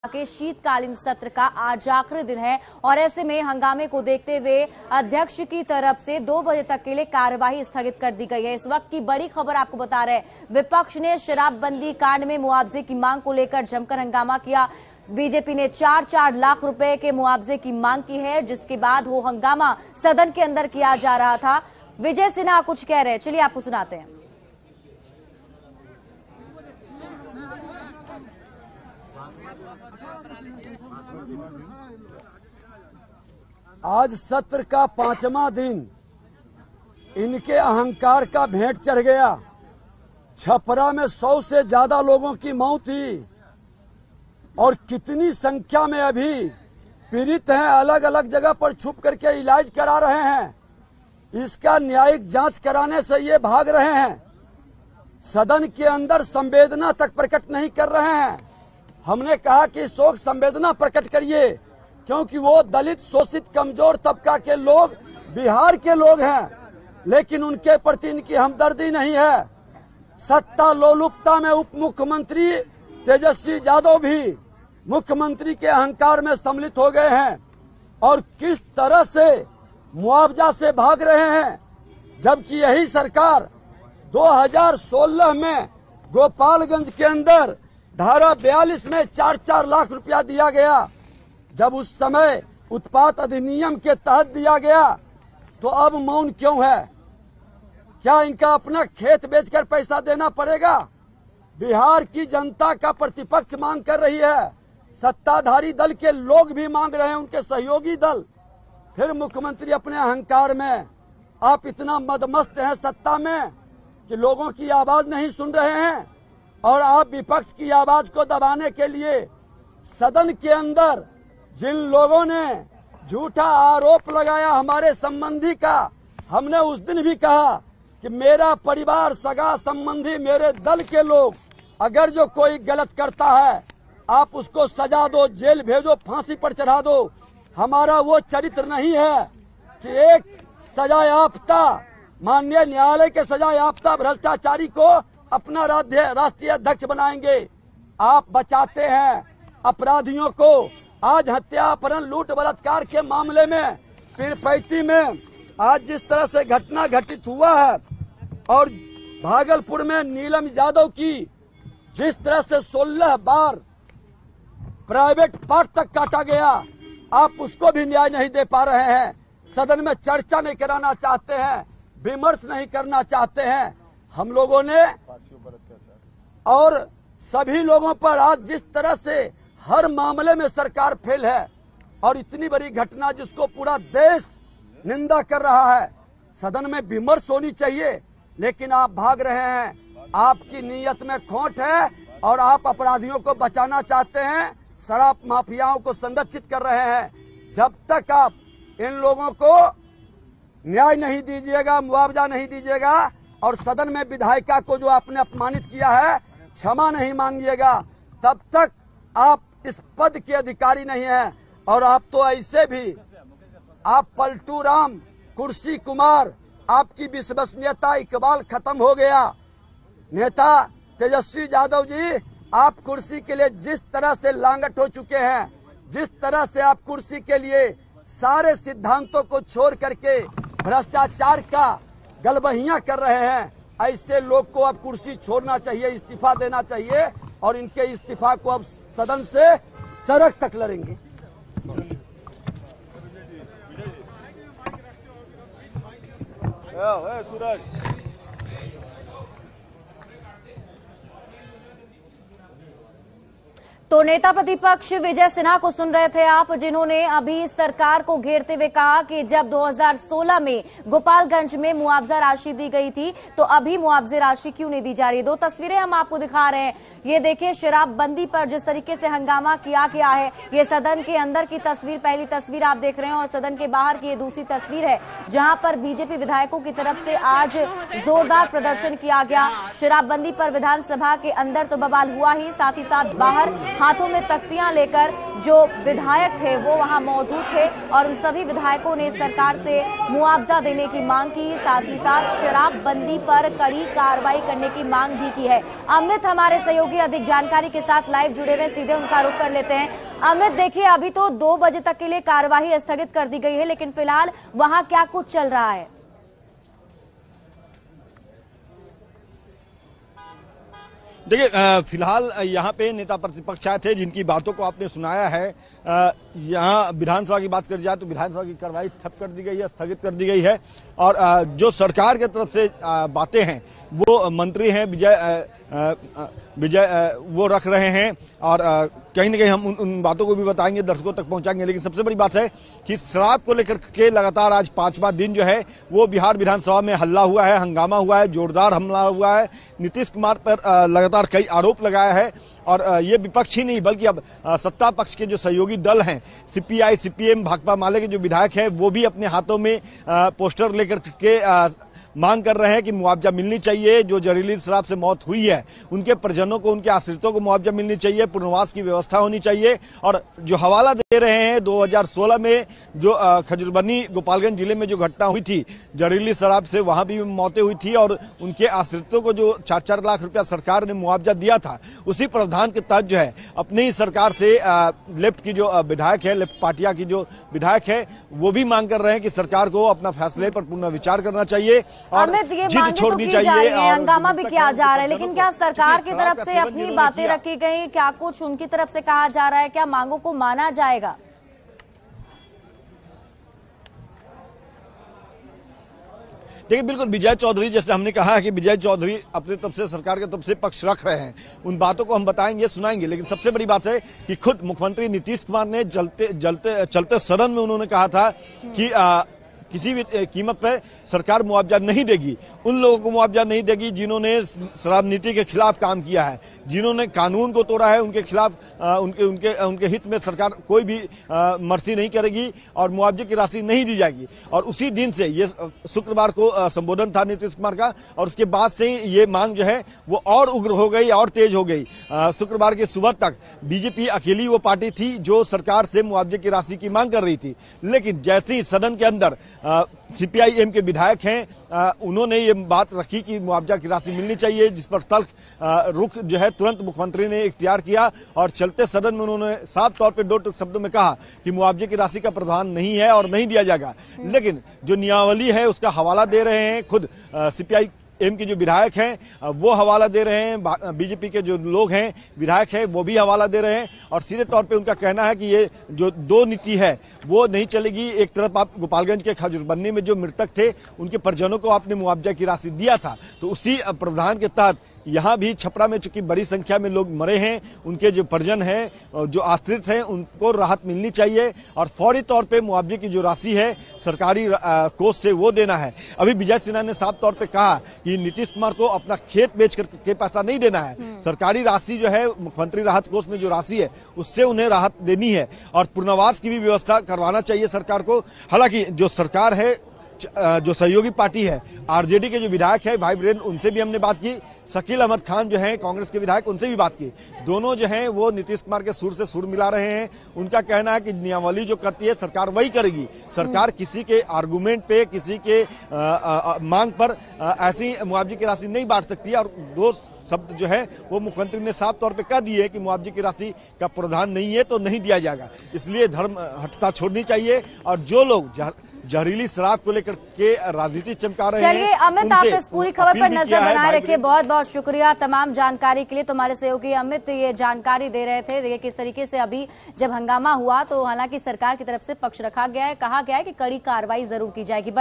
के शीतकालीन सत्र का आज आखिरी दिन है और ऐसे में हंगामे को देखते हुए अध्यक्ष की तरफ से 2 बजे तक के लिए कार्यवाही स्थगित कर दी गई है। इस वक्त की बड़ी खबर आपको बता रहे हैं, विपक्ष ने शराबबंदी कांड में मुआवजे की मांग को लेकर जमकर हंगामा किया। बीजेपी ने 4-4 लाख रुपए के मुआवजे की मांग की है, जिसके बाद वो हंगामा सदन के अंदर किया जा रहा था। विजय सिन्हा कुछ कह रहे हैं, चलिए आपको सुनाते हैं। आज सत्र का 5वां दिन इनके अहंकार का भेंट चढ़ गया। छपरा में 100 से ज्यादा लोगों की मौत हुई और कितनी संख्या में अभी पीड़ित हैं, अलग अलग जगह पर छुप करके इलाज करा रहे हैं। इसका न्यायिक जांच कराने से ये भाग रहे हैं। सदन के अंदर संवेदना तक प्रकट नहीं कर रहे हैं। हमने कहा कि शोक संवेदना प्रकट करिए, क्योंकि वो दलित, शोषित, कमजोर तबका के लोग बिहार के लोग हैं, लेकिन उनके प्रति इनकी हमदर्दी नहीं है। सत्ता लोलुपता में उप मुख्यमंत्री तेजस्वी यादव भी मुख्यमंत्री के अहंकार में सम्मिलित हो गए हैं और किस तरह से मुआवजा से भाग रहे हैं, जबकि यही सरकार 2016 में गोपालगंज के अंदर धारा 42 में 4-4 लाख रुपया दिया गया। जब उस समय उत्पाद अधिनियम के तहत दिया गया, तो अब मौन क्यों है? क्या इनका अपना खेत बेचकर पैसा देना पड़ेगा? बिहार की जनता का प्रतिपक्ष मांग कर रही है, सत्ताधारी दल के लोग भी मांग रहे हैं, उनके सहयोगी दल। फिर मुख्यमंत्री अपने अहंकार में, आप इतना मदमस्त हैं सत्ता में कि लोगों की आवाज नहीं सुन रहे हैं और आप विपक्ष की आवाज को दबाने के लिए सदन के अंदर जिन लोगों ने झूठा आरोप लगाया हमारे संबंधी का, हमने उस दिन भी कहा कि मेरा परिवार, सगा संबंधी, मेरे दल के लोग, अगर जो कोई गलत करता है आप उसको सजा दो, जेल भेजो, फांसी पर चढ़ा दो। हमारा वो चरित्र नहीं है कि एक सजायाफ्ता, माननीय न्यायालय के सजायाफ्ता भ्रष्टाचारी को अपना राष्ट्रीय अध्यक्ष बनाएंगे। आप बचाते हैं अपराधियों को। आज हत्या, अपहरण, लूट, बलात्कार के मामले में पीरपैती में आज जिस तरह से घटना घटित हुआ है और भागलपुर में नीलम यादव की जिस तरह से 16 बार प्राइवेट पार्ट तक काटा गया, आप उसको भी न्याय नहीं दे पा रहे हैं। सदन में चर्चा नहीं कराना चाहते हैं, विमर्श नहीं करना चाहते हैं। हम लोगों ने और सभी लोगों पर आज जिस तरह से हर मामले में सरकार फेल है और इतनी बड़ी घटना जिसको पूरा देश निंदा कर रहा है, सदन में विमर्श होनी चाहिए, लेकिन आप भाग रहे हैं। आपकी नीयत में खोट है और आप अपराधियों को बचाना चाहते हैं, शराब माफियाओं को संरक्षित कर रहे हैं। जब तक आप इन लोगों को न्याय नहीं दीजिएगा, मुआवजा नहीं दीजिएगा और सदन में विधायिका को जो आपने अपमानित किया है क्षमा नहीं मांगिएगा, तब तक आप इस पद के अधिकारी नहीं हैं। और आप तो ऐसे भी, आप पलटू राम, कुर्सी कुमार, आपकी विश्वसनीयता, इकबाल खत्म हो गया। नेता तेजस्वी यादव जी, आप कुर्सी के लिए जिस तरह से लांगट हो चुके हैं, जिस तरह से आप कुर्सी के लिए सारे सिद्धांतों को छोड़ करके भ्रष्टाचार का गलबहियां कर रहे हैं, ऐसे लोग को अब कुर्सी छोड़ना चाहिए, इस्तीफा देना चाहिए और इनके इस्तीफा को अब सदन से सड़क तक लड़ेंगे। सूरज, तो नेता प्रतिपक्ष विजय सिन्हा को सुन रहे थे आप, जिन्होंने अभी सरकार को घेरते हुए कहा कि जब 2016 में गोपालगंज में मुआवजा राशि दी गई थी, तो अभी मुआवजे राशि क्यों नहीं दी जा रही। 2 तस्वीरें हम आपको दिखा रहे हैं। ये देखिए, शराबबंदी पर जिस तरीके से हंगामा किया गया है, ये सदन के अंदर की तस्वीर, पहली तस्वीर आप देख रहे हैं, और सदन के बाहर की ये दूसरी तस्वीर है, जहां पर बीजेपी विधायकों की तरफ से आज जोरदार प्रदर्शन किया गया। शराबबंदी पर विधानसभा के अंदर तो बवाल हुआ ही, साथ ही साथ बाहर हाथों में तख्तियां लेकर जो विधायक थे वो वहां मौजूद थे और उन सभी विधायकों ने सरकार से मुआवजा देने की मांग की, साथ ही साथ शराबबंदी पर कड़ी कार्रवाई करने की मांग भी की है। अमित हमारे सहयोगी अधिक जानकारी के साथ लाइव जुड़े हुए, सीधे उनका रुख कर लेते हैं। अमित, देखिए अभी तो 2 बजे तक के लिए कार्यवाही स्थगित कर दी गई है, लेकिन फिलहाल वहां क्या कुछ चल रहा है? देखिए, फिलहाल यहाँ पे नेता प्रतिपक्ष आए थे जिनकी बातों को आपने सुनाया है। यहाँ विधानसभा की बात कर जाए तो विधानसभा की कार्रवाई ठप कर दी गई है, स्थगित कर दी गई है और जो सरकार की तरफ से बातें हैं वो मंत्री हैं विजय वो रख रहे हैं और कहीं ना कहीं हम उन बातों को भी बताएंगे, दर्शकों तक पहुंचाएंगे। लेकिन सबसे बड़ी बात है कि शराब को लेकर के लगातार आज 5वां दिन जो है वो बिहार विधानसभा में हल्ला हुआ है, हंगामा हुआ है, जोरदार हमला हुआ है। नीतीश कुमार पर लगातार कई आरोप लगाया है और ये विपक्ष ही नहीं बल्कि अब सत्ता पक्ष के जो सहयोगी दल हैं, सीपीआई, सीपीएम, भाकपा माले के जो विधायक हैं वो भी अपने हाथों में पोस्टर लेकर के मांग कर रहे हैं कि मुआवजा मिलनी चाहिए। जो जहरीली शराब से मौत हुई है उनके परिजनों को, उनके आश्रितों को मुआवजा मिलनी चाहिए, पुनर्वास की व्यवस्था होनी चाहिए। और जो हवाला दे रहे हैं 2016 में जो खजूरबनी गोपालगंज जिले में जो घटना हुई थी जहरीली शराब से, वहां भी मौतें हुई थी और उनके आश्रितों को जो 4-4 लाख रुपया सरकार ने मुआवजा दिया था, उसी प्रावधान के तहत जो है अपनी ही सरकार से लेफ्ट की जो विधायक है, लेफ्ट पार्टिया की जो विधायक है वो भी मांग कर रहे हैं कि सरकार को अपना फैसले पर पुनर्विचार करना चाहिए। अमित, ये मांगे तो की जा रही है, हंगामा भी किया जा रहा है, लेकिन क्या सरकार की तरफ से अपनी बातें रखी गई? क्या कुछ उनकी तरफ से कहा जा रहा है? क्या मांगों को माना जाएगा? देखिए, बिल्कुल विजय चौधरी, जैसे हमने कहा है कि विजय चौधरी अपनी तरफ से, सरकार की तरफ से पक्ष रख रहे हैं, उन बातों को हम बताएंगे, सुनाएंगे। लेकिन सबसे बड़ी बात है कि खुद मुख्यमंत्री नीतीश कुमार ने चलते सदन में उन्होंने कहा था कि किसी भी कीमत पर सरकार मुआवजा नहीं देगी। उन लोगों को मुआवजा नहीं देगी जिन्होंने शराब नीति के खिलाफ काम किया है, जिन्होंने कानून को तोड़ा है, उनके खिलाफ उनके हित में सरकार कोई भी मर्सी नहीं करेगी और मुआवजे की राशि नहीं दी जाएगी। और उसी दिन से ये शुक्रवार को संबोधन था नीतीश कुमार का और उसके बाद से ये मांग जो है वो और उग्र हो गई और तेज हो गई। शुक्रवार की सुबह तक बीजेपी अकेली वो पार्टी थी जो सरकार से मुआवजे की राशि की मांग कर रही थी, लेकिन जैसे ही सदन के अंदर सीपीआई-एम के विधायक हैं उन्होंने ये बात रखी कि मुआवजा की राशि मिलनी चाहिए, जिस पर तल्ख रुख जो है तुरंत मुख्यमंत्री ने इख्तियार किया और चलते सदन में उन्होंने साफ तौर पे 2 टूक शब्दों में कहा कि मुआवजे की राशि का प्रावधान नहीं है और नहीं दिया जाएगा। लेकिन जो नियमावली है उसका हवाला दे रहे हैं खुद सीपीआई-एम के जो विधायक हैं वो हवाला दे रहे हैं, बीजेपी के जो लोग हैं विधायक हैं वो भी हवाला दे रहे हैं और सीधे तौर पे उनका कहना है कि ये जो 2 नीति है वो नहीं चलेगी। एक तरफ आप गोपालगंज के खजूरबन्नी में जो मृतक थे उनके परिजनों को आपने मुआवजा की राशि दिया था, तो उसी प्रावधान के तहत यहाँ भी छपरा में चूंकि बड़ी संख्या में लोग मरे हैं, उनके जो परिजन हैं, जो आश्रित हैं, उनको राहत मिलनी चाहिए और फौरी तौर पे मुआवजे की जो राशि है सरकारी कोष से वो देना है। अभी विजय सिन्हा ने साफ तौर पे कहा कि नीतीश कुमार को अपना खेत बेच करके पैसा नहीं देना है, सरकारी राशि जो है मुख्यमंत्री राहत कोष में जो राशि है उससे उन्हें राहत देनी है और पुनर्वास की भी व्यवस्था करवाना चाहिए सरकार को। हालांकि जो सरकार है, जो सहयोगी पार्टी है, आरजेडी के जो विधायक है भाई वीरेंद्र, उनसे भी हमने बात की, शकील अहमद खान जो हैं कांग्रेस के विधायक, उनसे भी बात की। दोनों जो हैं वो नीतीश कुमार के सुर से सुर मिला रहे हैं। उनका कहना है कि नियमावली जो करती है सरकार वही करेगी, सरकार किसी के आर्गुमेंट पे, किसी के मांग पर ऐसी मुआवजे की राशि नहीं बांट सकती है। और 2 शब्द जो है वो मुख्यमंत्री ने साफ तौर पे कह दिए कि मुआवजे की राशि का प्रावधान नहीं है तो नहीं दिया जाएगा। इसलिए धर्म हटता छोड़नी चाहिए और जो लोग जहरीली शराब को लेकर के राजनीति चमका रहे हैं। चलिए अमित, आप इस पूरी खबर पर नजर बनाए रखिए। बहुत बहुत शुक्रिया तमाम जानकारी के लिए। तुम्हारे सहयोगी अमित ये जानकारी दे रहे थे। देखिए किस तरीके से अभी जब हंगामा हुआ तो हालांकि सरकार की तरफ से पक्ष रखा गया है, कहा गया है कि कड़ी कार्रवाई जरूर की जाएगी।